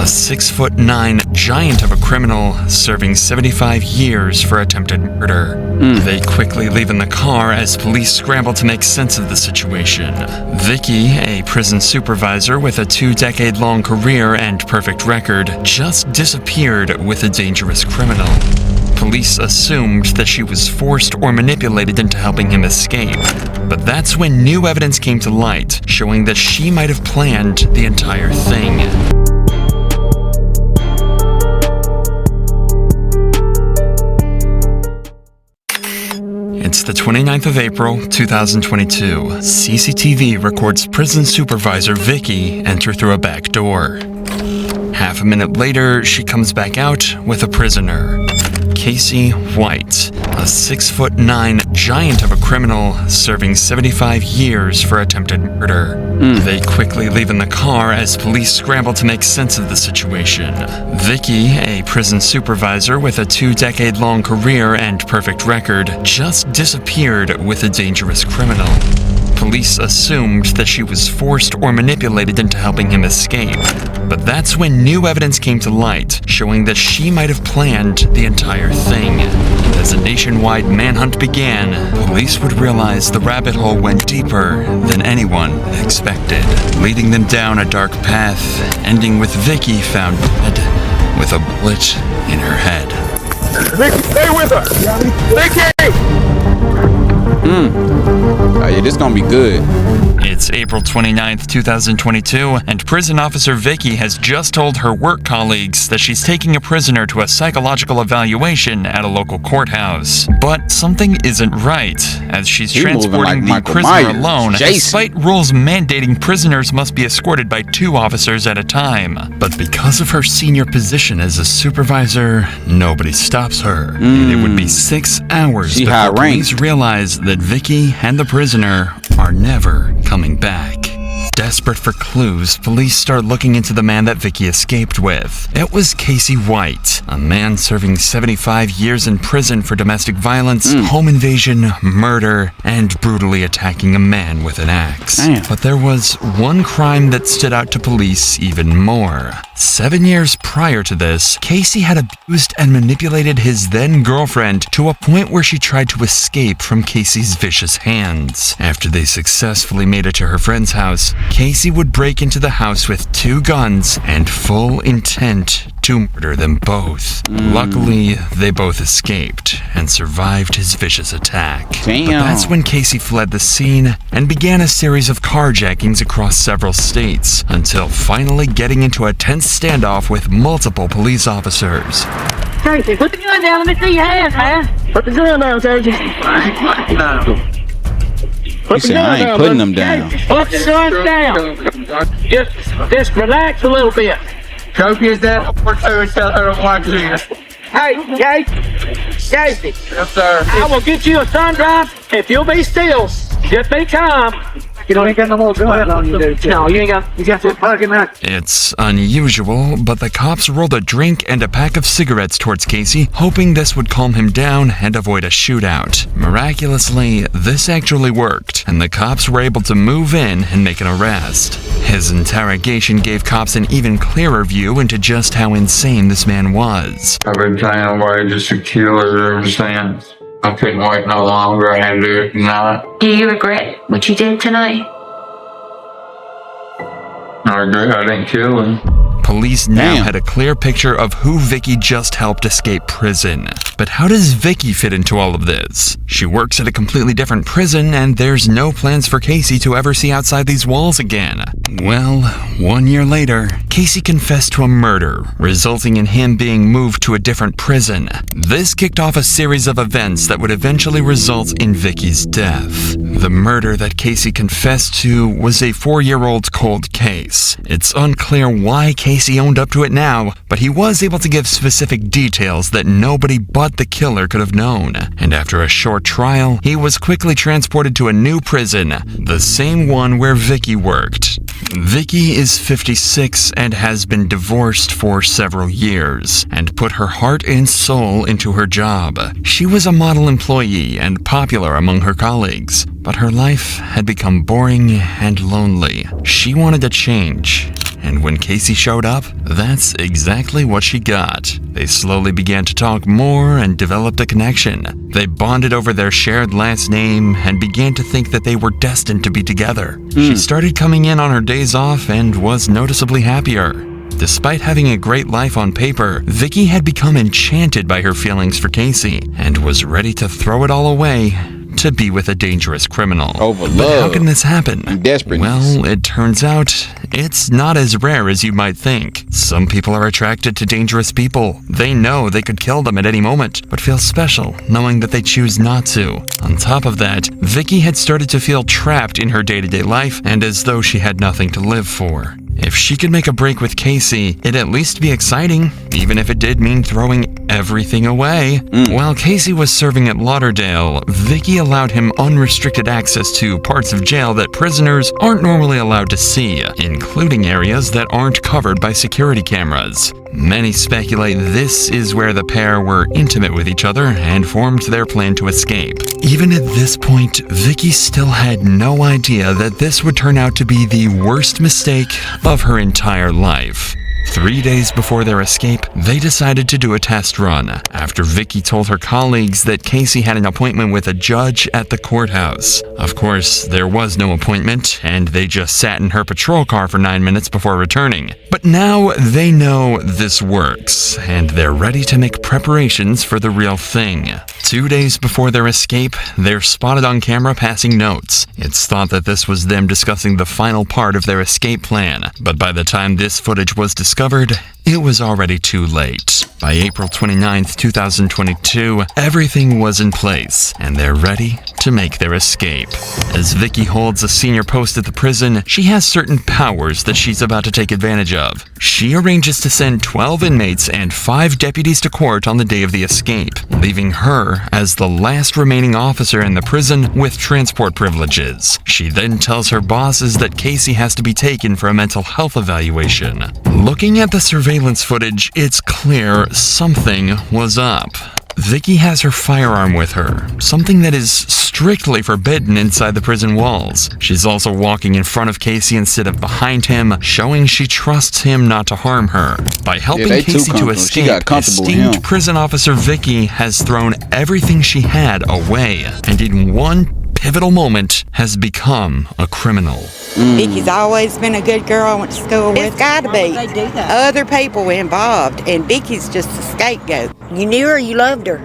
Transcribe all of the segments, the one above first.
a 6'9" giant of a criminal serving 75 years for attempted murder. They quickly leave in the car as police scramble to make sense of the situation. Vicky, a prison supervisor with a 2-decade-long career and perfect record, just disappeared with a dangerous criminal. Police assumed that she was forced or manipulated into helping him escape. But that's when new evidence came to light, showing that she might have planned the entire thing. It's the 29th of April, 2022. CCTV records prison supervisor Vicky enter through a back door. Half a minute later, she comes back out with a prisoner. Casey White, a 6'9" giant of a criminal serving 75 years for attempted murder. They quickly leave in the car as police scramble to make sense of the situation. Vicky, a prison supervisor with a 2-decade-long career and perfect record, just disappeared with a dangerous criminal. Police assumed that she was forced or manipulated into helping him escape. But that's when new evidence came to light, showing that she might have planned the entire thing. As a nationwide manhunt began, police would realize the rabbit hole went deeper than anyone expected, leading them down a dark path, ending with Vicky found dead with a bullet in her head. Vicky, stay with her! Vicky! Oh yeah, this gonna be good. It's April 29th, 2022, and prison officer Vicky has just told her work colleagues that she's taking a prisoner to a psychological evaluation at a local courthouse. But something isn't right, as she's transporting the prisoner alone, despite rules mandating prisoners must be escorted by 2 officers at a time. But because of her senior position as a supervisor, nobody stops her. And it would be 6 hours before police realize that Vicky and the prisoner are never coming back. Desperate for clues, police start looking into the man that Vicky escaped with. It was Casey White, a man serving 75 years in prison for domestic violence, home invasion, murder, and brutally attacking a man with an axe. Damn. But there was one crime that stood out to police even more. 7 years prior to this, Casey had abused and manipulated his then-girlfriend to a point where she tried to escape from Casey's vicious hands. After they successfully made it to her friend's house, Casey would break into the house with 2 guns and full intent to murder them both. Luckily, they both escaped and survived his vicious attack. Damn. But that's when Casey fled the scene and began a series of carjackings across several states, until finally getting into a tense standoff with multiple police officers. Casey, put the gun down. Let me see your hands, man. Put the gun down, Casey. He said, I ain't putting them down. Put the gun down. Just relax a little bit. Trophy is that? Tell her to watch this. Hey, Casey. Yes, sir. I will get you a sun drive if you'll be still. Just be calm. You ain't got no more gun on you, dude. No, you got to plug him out. It's unusual, but the cops rolled a drink and a pack of cigarettes towards Casey, hoping this would calm him down and avoid a shootout. Miraculously, this actually worked, and the cops were able to move in and make an arrest. His interrogation gave cops an even clearer view into just how insane this man was. I've been trying to wait just to kill her ever since. I couldn't wait no longer. I had to do it tonight. Do you regret what you did tonight? I regret I didn't kill him. Police now had a clear picture of who Vicky just helped escape prison. But how does Vicky fit into all of this? She works at a completely different prison, and there's no plans for Casey to ever see outside these walls again. Well, 1 year later, Casey confessed to a murder, resulting in him being moved to a different prison. This kicked off a series of events that would eventually result in Vicky's death. The murder that Casey confessed to was a 4-year-old cold case. It's unclear why Casey owned up to it now, but he was able to give specific details that nobody but the killer could have known. And after a short trial, he was quickly transported to a new prison, the same one where Vicky worked. Vicky is 56 and has been divorced for several years, and put her heart and soul into her job. She was a model employee and popular among her colleagues, but her life had become boring and lonely. She wanted to change, and when Casey showed up, that's exactly what she got. They slowly began to talk more and developed a connection. They bonded over their shared last name and began to think that they were destined to be together. She started coming in on her days off and was noticeably happier. Despite having a great life on paper, Vicky had become enchanted by her feelings for Casey and was ready to throw it all away to be with a dangerous criminal. Over But love. how can this happen? And desperateness. Well, it turns out it's not as rare as you might think. Some people are attracted to dangerous people. They know they could kill them at any moment, but feel special knowing that they choose not to. On top of that, Vicky had started to feel trapped in her day-to-day life and as though she had nothing to live for. If she could make a break with Casey, it'd at least be exciting, even if it did mean throwing everything away. While Casey was serving at Lauderdale, Vicky allowed him unrestricted access to parts of jail that prisoners aren't normally allowed to see, including areas that aren't covered by security cameras. Many speculate this is where the pair were intimate with each other and formed their plan to escape. Even at this point, Vicky still had no idea that this would turn out to be the worst mistake of her entire life. 3 days before their escape, they decided to do a test run after Vicky told her colleagues that Casey had an appointment with a judge at the courthouse. Of course, there was no appointment, and they just sat in her patrol car for 9 minutes before returning. But now they know this works, and they're ready to make preparations for the real thing. 2 days before their escape, they're spotted on camera passing notes. It's thought that this was them discussing the final part of their escape plan, but by the time this footage was discovered, it was already too late. By April 29th, 2022, everything was in place, and they're ready to make their escape. As Vicky holds a senior post at the prison, she has certain powers that she's about to take advantage of. She arranges to send 12 inmates and 5 deputies to court on the day of the escape, leaving her as the last remaining officer in the prison with transport privileges. She then tells her bosses that Casey has to be taken for a mental health evaluation. Looking at the surveillance footage, it's clear something was up. Vicky has her firearm with her, something that is strictly forbidden inside the prison walls. She's also walking in front of Casey instead of behind him, showing she trusts him not to harm her. By helping Casey to escape, esteemed prison officer Vicky has thrown everything she had away, and in one pivotal moment has become a criminal. Vicky's always been a good girl I went to school with. It's got to be other people involved, and Vicky's just a scapegoat. You knew her, you loved her.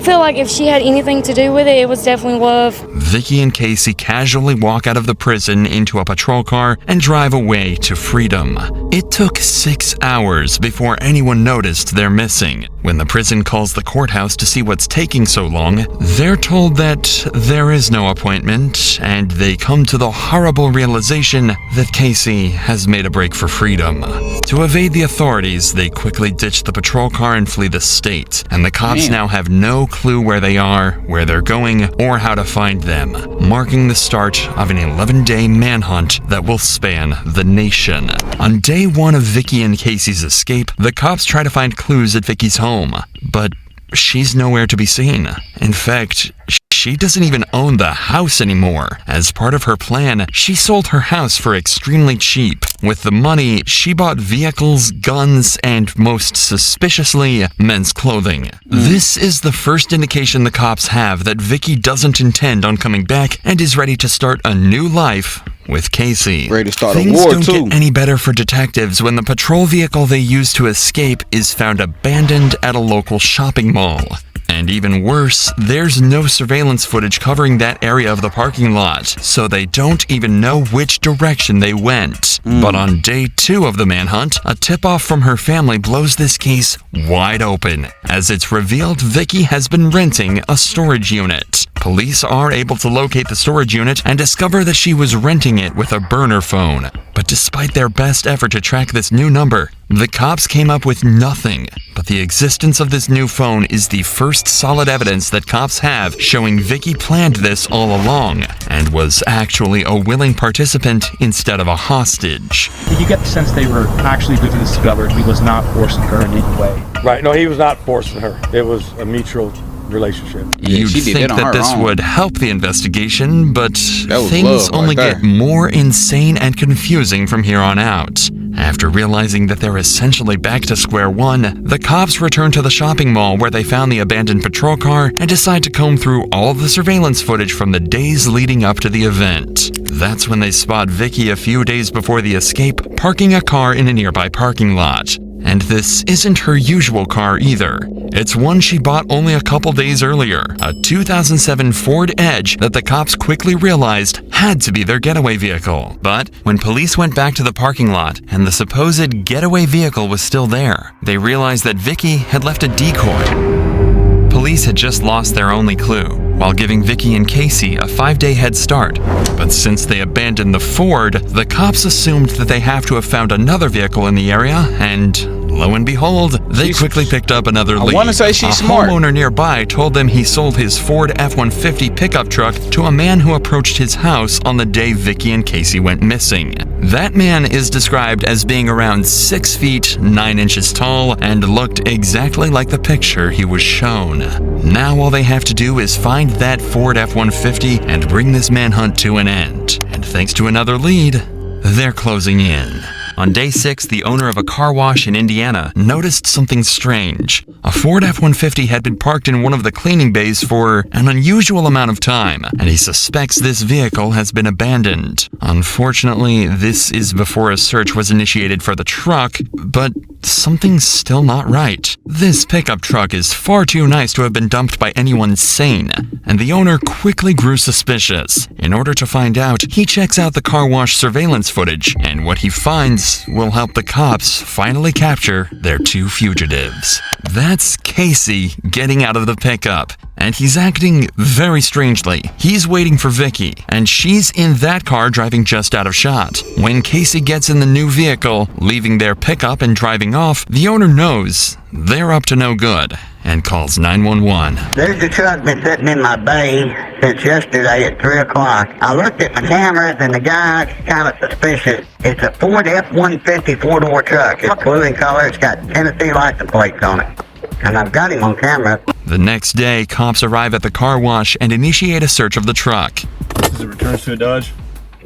I feel like if she had anything to do with it, it was definitely love. Vicky and Casey casually walk out of the prison into a patrol car and drive away to freedom. It took 6 hours before anyone noticed they're missing. When the prison calls the courthouse to see what's taking so long, they're told that there is no appointment, and they come to the horrible realization that Casey has made a break for freedom. To evade the authorities, they quickly ditch the patrol car and flee the state, and the cops now have no clue where they are, where they're going, or how to find them, marking the start of an 11-day manhunt that will span the nation. On day 1 of Vicky and Casey's escape, the cops try to find clues at Vicky's home, but she's nowhere to be seen. In fact, she doesn't even own the house anymore. As part of her plan, she sold her house for extremely cheap. With the money, she bought vehicles, guns, and most suspiciously, men's clothing. This is the first indication the cops have that Vicky doesn't intend on coming back and is ready to start a new life with Casey. Ready to start a Things war, don't too. get any better for detectives when the patrol vehicle they used to escape is found abandoned at a local shopping mall. And even worse, there's no surveillance footage covering that area of the parking lot, so they don't even know which direction they went. But on day 2 of the manhunt, a tip-off from her family blows this case wide open, as it's revealed Vicky has been renting a storage unit. Police are able to locate the storage unit and discover that she was renting it with a burner phone. But despite their best effort to track this new number, the cops came up with nothing. But the existence of this new phone is the first solid evidence that cops have showing Vicky planned this all along and was actually a willing participant instead of a hostage. Did you get the sense they were actually going to discover he was not forcing her in any way? Right, no, he was not forcing her. It was a mutual relationship. You'd think that this would help the investigation, but things love right only there. get more insane and confusing from here on out. After realizing that they're essentially back to square one, the cops return to the shopping mall where they found the abandoned patrol car and decide to comb through all of the surveillance footage from the days leading up to the event. That's when they spot Vicky a few days before the escape, parking a car in a nearby parking lot. And this isn't her usual car either. It's one she bought only a couple days earlier, a 2007 Ford Edge that the cops quickly realized had to be their getaway vehicle. But when police went back to the parking lot and the supposed getaway vehicle was still there, they realized that Vicky had left a decoy. Police had just lost their only clue, while giving Vicky and Casey a 5-day head start. But since they abandoned the Ford, the cops assumed that they have to have found another vehicle in the area, and lo and behold, they quickly picked up another lead. I want to say she's a smart. homeowner nearby told them he sold his Ford F-150 pickup truck to a man who approached his house on the day Vicky and Casey went missing. That man is described as being around 6 feet 9 inches tall and looked exactly like the picture he was shown. Now all they have to do is find that Ford F-150 and bring this manhunt to an end. And thanks to another lead, they're closing in. On day 6, the owner of a car wash in Indiana noticed something strange. A Ford F-150 had been parked in one of the cleaning bays for an unusual amount of time, and he suspects this vehicle has been abandoned. Unfortunately, this is before a search was initiated for the truck, but something's still not right. This pickup truck is far too nice to have been dumped by anyone sane, and the owner quickly grew suspicious. In order to find out, he checks out the car wash surveillance footage, and what he finds will help the cops finally capture their 2 fugitives. That's Casey getting out of the pickup, and he's acting very strangely. He's waiting for Vicky, and she's in that car driving just out of shot. When Casey gets in the new vehicle, leaving their pickup and driving off, the owner knows they're up to no good and calls 911. There's a truck been sitting in my bay since yesterday at 3 o'clock. I looked at my cameras and the guy's kind of suspicious. It's a Ford F-150 4-door truck. It's blue in color. It's got Tennessee license plates on it. And I've got him on camera. The next day, cops arrive at the car wash and initiate a search of the truck. Does it return to a Dodge?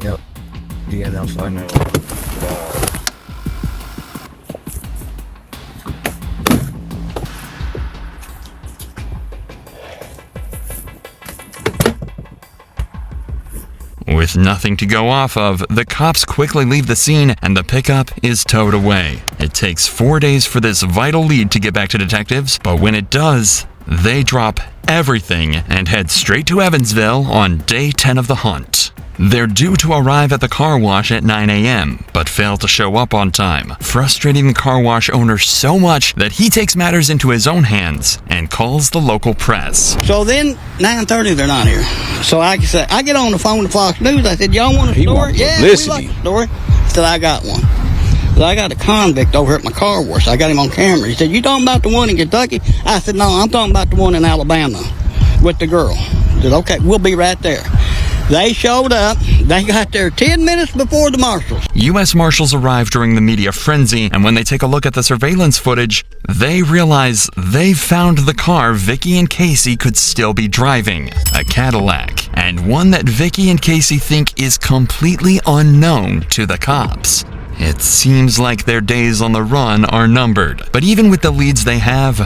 Yep. Yeah, that's fine now. With nothing to go off of, the cops quickly leave the scene and the pickup is towed away. It takes 4 days for this vital lead to get back to detectives, but when it does, they drop everything and head straight to Evansville on day 10 of the hunt. They're due to arrive at the car wash at 9 a.m., but fail to show up on time, frustrating the car wash owner so much that he takes matters into his own hands and calls the local press. So then, 9:30, they're not here. So I get on the phone to Fox News. I said, y'all want a story? Yeah, we like a story. I said, I got one. So I got a convict over at my car wash. I got him on camera. He said, you talking about the one in Kentucky? I said, no, I'm talking about the one in Alabama with the girl. He said, okay, we'll be right there. They showed up. They got there 10 minutes before the marshals. U.S. Marshals arrive during the media frenzy, and when they take a look at the surveillance footage, they realize they've found the car Vicky and Casey could still be driving, a Cadillac, and one that Vicky and Casey think is completely unknown to the cops. It seems like their days on the run are numbered, but even with the leads they have,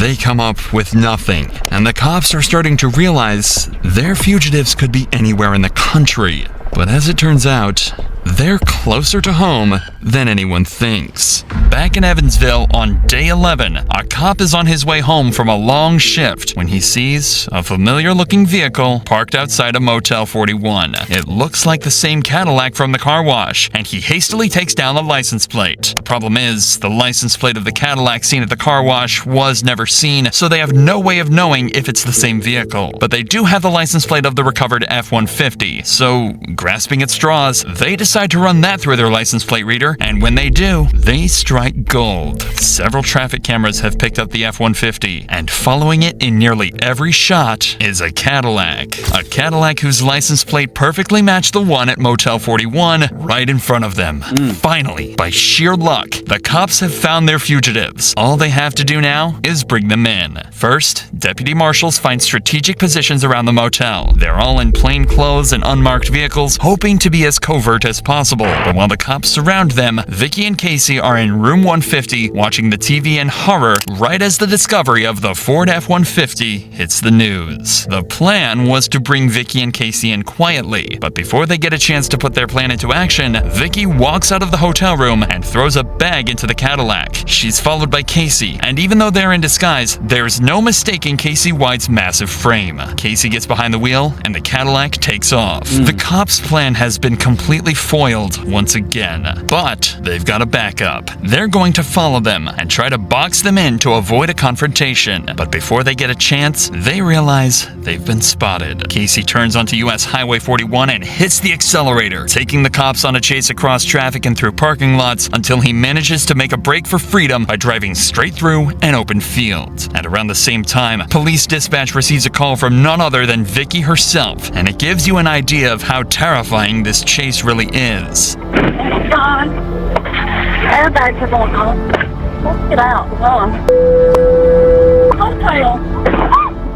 they come up with nothing, and the cops are starting to realize their fugitives could be anywhere in the country. But as it turns out, they're closer to home than anyone thinks. Back in Evansville on day 11, a cop is on his way home from a long shift when he sees a familiar-looking vehicle parked outside of Motel 41. It looks like the same Cadillac from the car wash, and he hastily takes down the license plate. The problem is, the license plate of the Cadillac seen at the car wash was never seen, so they have no way of knowing if it's the same vehicle. But they do have the license plate of the recovered F-150, so grasping at straws, they decide to run that through their license plate reader, and when they do, they strike gold. Several traffic cameras have picked up the F-150, and following it in nearly every shot is a Cadillac. A Cadillac whose license plate perfectly matched the one at Motel 41 right in front of them. Finally, by sheer luck, the cops have found their fugitives. All they have to do now is bring them in. First, deputy marshals find strategic positions around the motel. They're all in plain clothes and unmarked vehicles, hoping to be as covert as as possible. But while the cops surround them, Vicky and Casey are in room 150 watching the TV in horror right as the discovery of the Ford F-150 hits the news. The plan was to bring Vicky and Casey in quietly, but before they get a chance to put their plan into action, Vicky walks out of the hotel room and throws a bag into the Cadillac. She's followed by Casey, and even though they're in disguise, there's no mistaking Casey White's massive frame. Casey gets behind the wheel, and the Cadillac takes off. The cops' plan has been completely foiled once again, but they've got a backup. They're going to follow them and try to box them in to avoid a confrontation, but before they get a chance, they realize they've been spotted. Casey turns onto US Highway 41 and hits the accelerator, taking the cops on a chase across traffic and through parking lots until he manages to make a break for freedom by driving straight through an open field. At around the same time, police dispatch receives a call from none other than Vicky herself, and it gives you an idea of how terrifying this chase really is. God. Airbags are going on. Let's get out.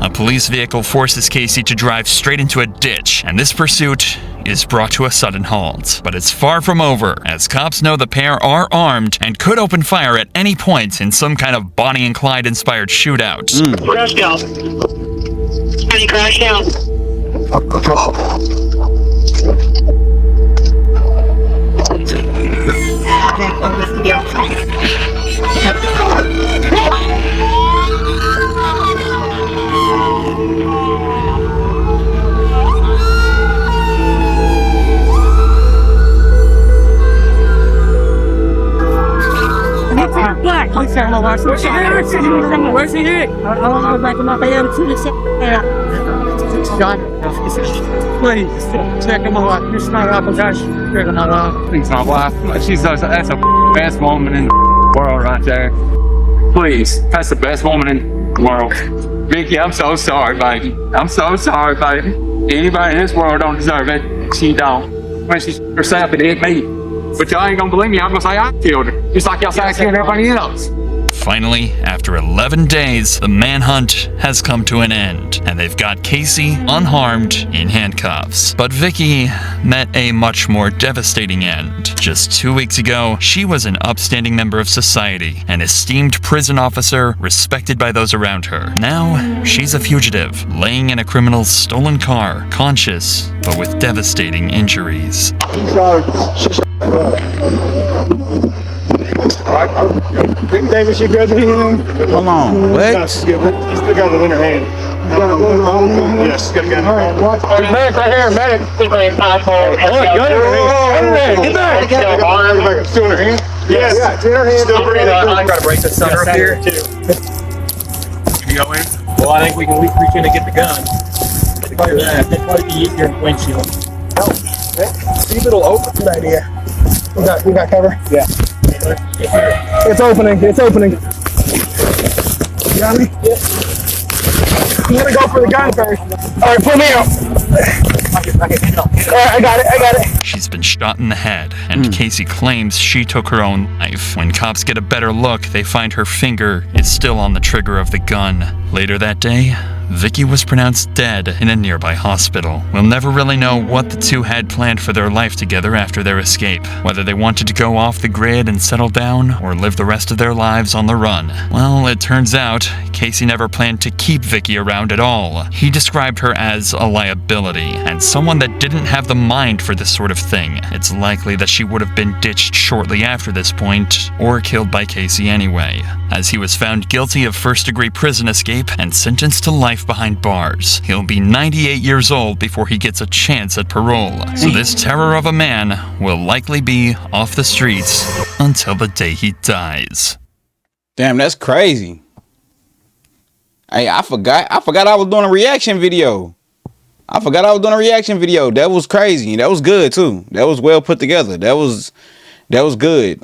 A police vehicle forces Casey to drive straight into a ditch, and this pursuit is brought to a sudden halt. But it's far from over, as cops know the pair are armed and could open fire at any point in some kind of Bonnie and Clyde inspired shootout. Crashed out. He crashed out. Where's he at? Please, check him out. It's my wife. Check him out. Please, my wife. That's a best woman in the world right there. Please, that's the best woman in the world. Vicky, I'm so sorry, baby. I'm so sorry, baby. Anybody in this world don't deserve it. She don't. When she herself, it hit me. But y'all ain't gonna believe me. I'm gonna say I killed her. Just like y'all say I killed everybody else. Finally, after 11 days, the manhunt has come to an end, and they've got Casey unharmed in handcuffs. But Vicky met a much more devastating end. Just 2 weeks ago, she was an upstanding member of society, an esteemed prison officer respected by those around her. Now, she's a fugitive, laying in a criminal's stolen car, conscious, but with devastating injuries. Davis, you good with anything? Hold on, what? He's still got it in her hand. Yes, got it. All right, watch. Medic right here, medic. Get back. It's still in her hand? Yes, it's in her hand. Still breathing. I gotta break this sucker up here. You go in? Well, I think we can reach in and get the gun. It'd probably be easier in the windshield. See if it'll open. Good idea. We got cover? Yeah. It's opening. It's opening. You got me? Yeah. You gotta go for the gun first. All right, pull me out. All right, I got it. She's been shot in the head, and Casey claims she took her own life. When cops get a better look, they find her finger is still on the trigger of the gun. Later that day, Vicky was pronounced dead in a nearby hospital. We'll never really know what the two had planned for their life together after their escape. Whether they wanted to go off the grid and settle down, or live the rest of their lives on the run. Well, it turns out, Casey never planned to keep Vicky around at all. He described her as a liability, and someone that didn't have the mind for this sort of thing. It's likely that she would have been ditched shortly after this point, or killed by Casey anyway, as he was found guilty of first-degree prison escape and sentenced to life behind bars. He'll be 98 years old before he gets a chance at parole. So this terror of a man will likely be off the streets until the day he dies. Damn, that's crazy. Hey, I forgot I was doing a reaction video. That was crazy. That was good too. That was well put together. That was good.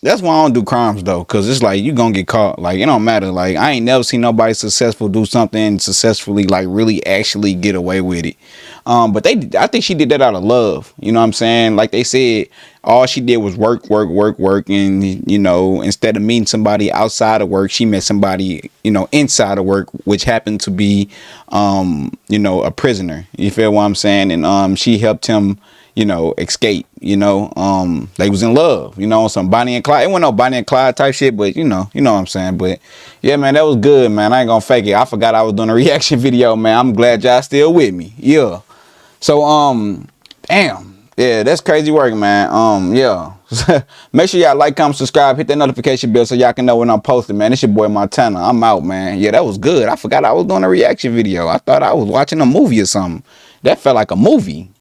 That's why I don't do crimes though, cause it's like you gonna get caught. Like it don't matter. Like I ain't never seen nobody successful do something successfully, like really actually get away with it. But I think she did that out of love. You know what I'm saying? Like they said, all she did was work, and you know, instead of meeting somebody outside of work, she met somebody, you know, inside of work, which happened to be, you know, a prisoner. You feel what I'm saying? And she helped him, you know, escape, you know. They was in love, you know, some Bonnie and Clyde. It wasn't no Bonnie and Clyde type shit, but you know what I'm saying. But yeah, man, that was good, man. I ain't gonna fake it. I forgot I was doing a reaction video, man. I'm glad y'all still with me. Yeah. So damn. Yeah, that's crazy work, man. Yeah. Make sure y'all like, comment, subscribe, hit that notification bell so y'all can know when I'm posting, man. It's your boy Montana. I'm out, man. Yeah, that was good. I forgot I was doing a reaction video. I thought I was watching a movie or something. That felt like a movie.